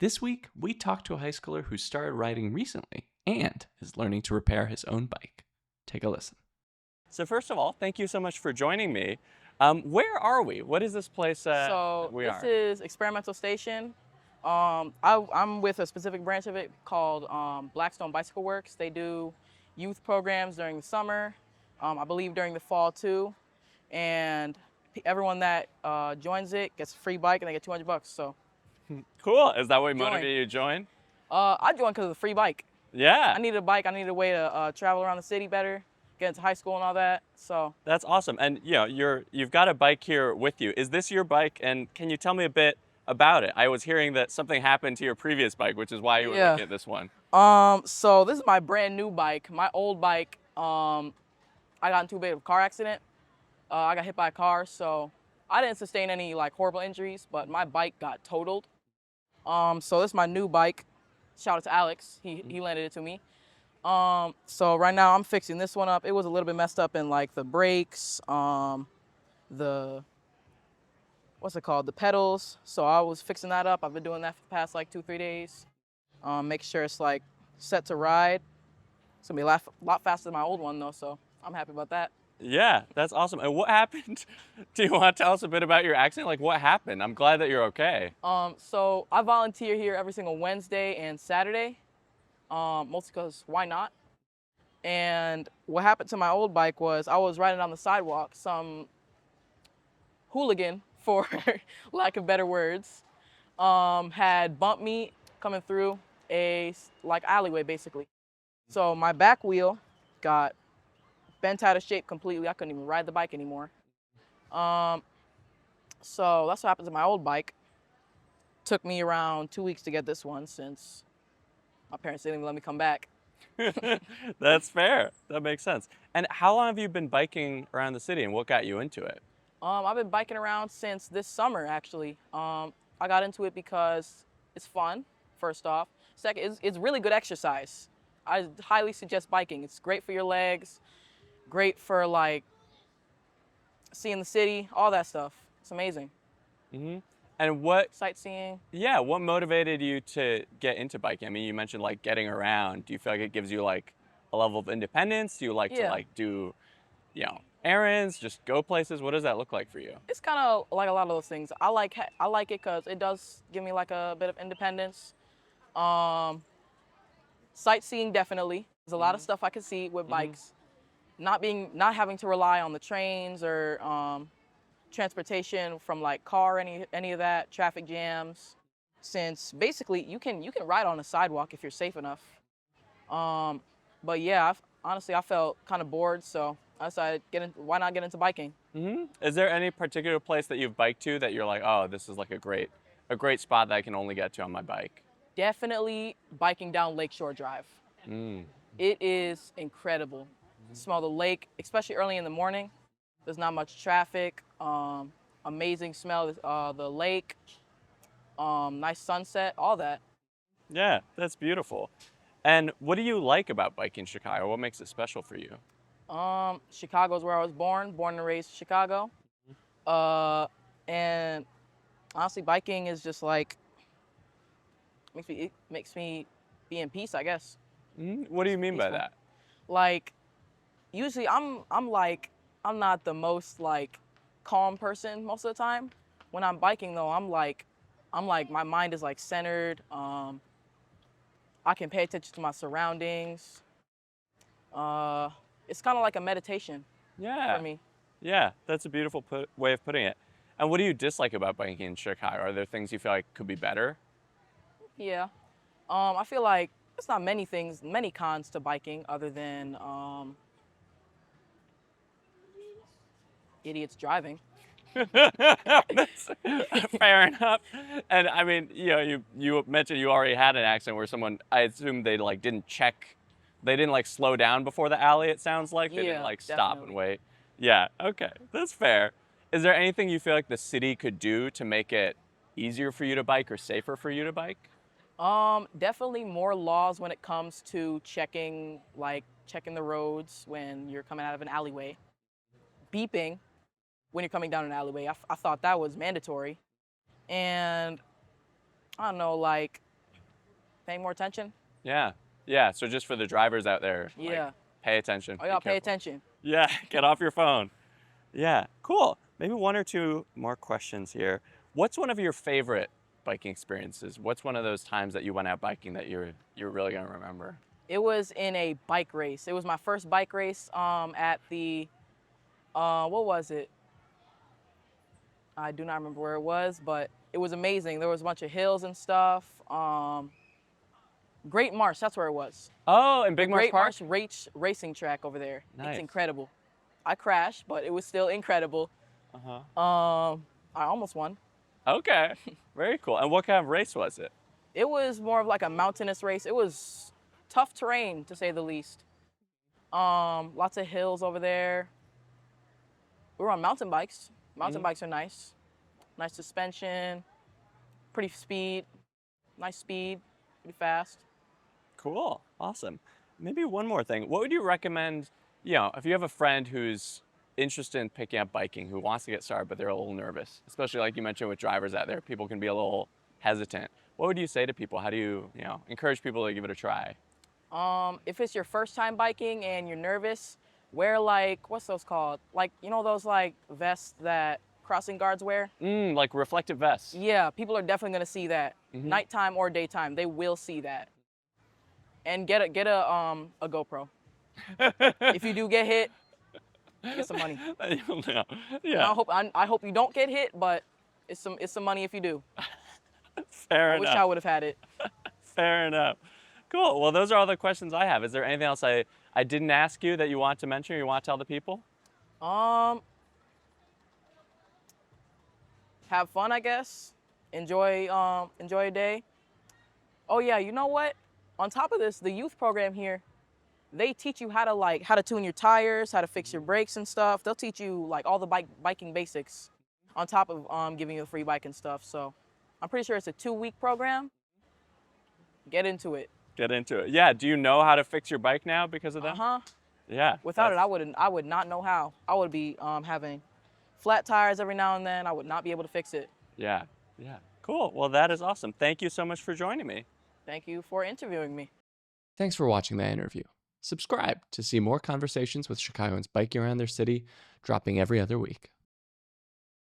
This week, we talked to a high schooler who started riding recently and is learning to repair his own bike. Take a listen. So, first of all, thank you so much for joining me. Where are we? What is this place So we this are? is Experimental Station. I'm with a specific branch of it called Blackstone Bicycle Works. They do youth programs during the summer, I believe during the fall too, and everyone that joins it gets a free bike and they get 200 bucks. So Cool. Is that what join. motivated you to join? I joined because of the free bike. Yeah, I needed a bike. I needed a way to travel around the city better, get into high school and all that. So that's awesome. And you've got a bike here with you. Is this your bike? And can you tell me a bit about it? I was hearing that something happened to your previous bike, which is why you were yeah. looking at this one. So this is my brand new bike. My old bike, I got into a bit of a car accident. I got hit by a car, so I didn't sustain any like horrible injuries, but my bike got totaled. So this is my new bike. Shout out to Alex. He lended it to me. So right now I'm fixing this one up. It was a little bit messed up in like the brakes, the what's it called, the pedals. So I was fixing that up. I've been doing that for the past like 2-3 days. Making sure it's like set to ride. It's gonna be a lot faster than my old one though, so I'm happy about that. Yeah, that's awesome. And what happened? Do you want to tell us a bit about your accident? Like, what happened? I'm glad that you're okay. So I volunteer here every single Wednesday and Saturday, mostly because why not? And what happened to my old bike was I was riding on the sidewalk. Some hooligan, for lack of better words, had bumped me coming through a like alleyway basically. So my back wheel got bent out of shape completely. I couldn't even ride the bike anymore. Um, so that's what happened to my old bike. Took me around 2 weeks to get this one since my parents didn't even let me come back. That's fair. That makes sense. And how long have you been biking around the city and what got you into it? I've been biking around since this summer actually. I got into it because it's fun, first off. Second, it's really good exercise. I highly suggest biking. It's great for your legs, great for like seeing the city, all that stuff. It's amazing. hmm And what, Sightseeing. yeah, what motivated you to get into biking? I mean, you mentioned like getting around. Do you feel like it gives you like a level of independence? Do you like to Yeah. like do, errands, just go places? What does that look like for you? It's kind of like a lot of those things. I like it because it does give me like a bit of independence. Um, Sightseeing definitely. There's a lot of stuff I can see with bikes. Not having to rely on the trains or transportation from like car any of that traffic jams. Since basically you can ride on a sidewalk if you're safe enough. Um, but yeah, honestly I felt kind of bored, so I decided why not get into biking. Is there any particular place that you've biked to that you're like, oh, this is like a great spot that I can only get to on my bike? Definitely biking down Lakeshore Drive. Mm. It is incredible. Smell the lake, especially early in the morning. There's not much traffic. Amazing smell of the lake. Nice sunset, all that. Yeah, that's beautiful. And what do you like about biking Chicago? What makes it special for you? Chicago's where I was born and raised Chicago. Uh, and honestly, biking is just like it makes me be in peace, I guess. What do you Makes me mean by peaceful. that? Like usually I'm not the most like calm person most of the time. When I'm biking though, I'm like my mind is like centered. I can pay attention to my surroundings. Uh, it's kind of like a meditation for Yeah, me. yeah, that's a beautiful way of putting it. And what do you dislike about biking in Chicago? Are there things you feel like could be better? Yeah. I feel like it's not many cons to biking other than idiots driving. That's fair enough. And I mean, you mentioned you already had an accident where someone, I assume they like didn't check, they didn't like slow down before the alley. It sounds like they didn't Yeah, like stop and definitely. wait. Yeah, okay, that's fair. Is there anything you feel like the city could do to make it easier for you to bike or safer for you to bike? Definitely more laws when it comes to checking the roads when you're coming out of an alleyway. Beeping when you're coming down an alleyway. I thought that was mandatory. And I don't know, like paying more attention. Yeah. Yeah. So just for the drivers out there, Yeah. like, pay attention. Oh, Be y'all pay careful. attention. Yeah. Get off your phone. Yeah. Cool. Maybe one or two more questions here. What's one of your favorite biking experiences? What's one of those times that you went out biking that you're really gonna remember? It was in a bike race. It was my first bike race at the, what was it? I do not remember where it was, but it was amazing. There was a bunch of hills and stuff. Great Marsh, that's where it was. Oh, in Big Marsh Great Park? Marsh racing track over there. Nice. It's incredible. I crashed, but it was still incredible. Uh-huh. I almost won. Okay. Very cool. And what kind of race was it? It was more of like a mountainous race. It was tough terrain, to say the least. Lots of hills over there. We were on mountain bikes. Mountain bikes are nice. Nice suspension, pretty speed, nice speed, pretty fast. Cool. Awesome. Maybe one more thing. What would you recommend, if you have a friend who's interested in picking up biking, who wants to get started, but they're a little nervous, especially like you mentioned with drivers out there, people can be a little hesitant. What would you say to people? How do you, encourage people to give it a try? If it's your first time biking and you're nervous, wear like, what's those called? Like, those like vests that crossing guards wear? Like reflective vests. Yeah, people are definitely gonna see that. Nighttime or daytime, they will see that. And get a GoPro. If you do get hit, get some money. Yeah. I hope you don't get hit, but it's some money if you do. Fair I enough. wish I would have had it. Fair enough. Cool. Well, those are all the questions I have. Is there anything else I didn't ask you that you want to mention or you want to tell the people? Have fun, I guess. Enjoy a day. Oh yeah, you know what? On top of this, the youth program here, they teach you how to tune your tires, how to fix your brakes and stuff. They'll teach you like all the biking basics on top of giving you a free bike and stuff. So I'm pretty sure it's a 2-week program. Get into it. Get into it. Yeah. Do you know how to fix your bike now because of that? Uh-huh. Yeah. Without it, I would not know how. I would be having flat tires every now and then. I would not be able to fix it. Yeah. Yeah. Cool. Well, that is awesome. Thank you so much for joining me. Thank you for interviewing me. Thanks for watching that interview. Subscribe to see more conversations with Chicagoans biking around their city, dropping every other week.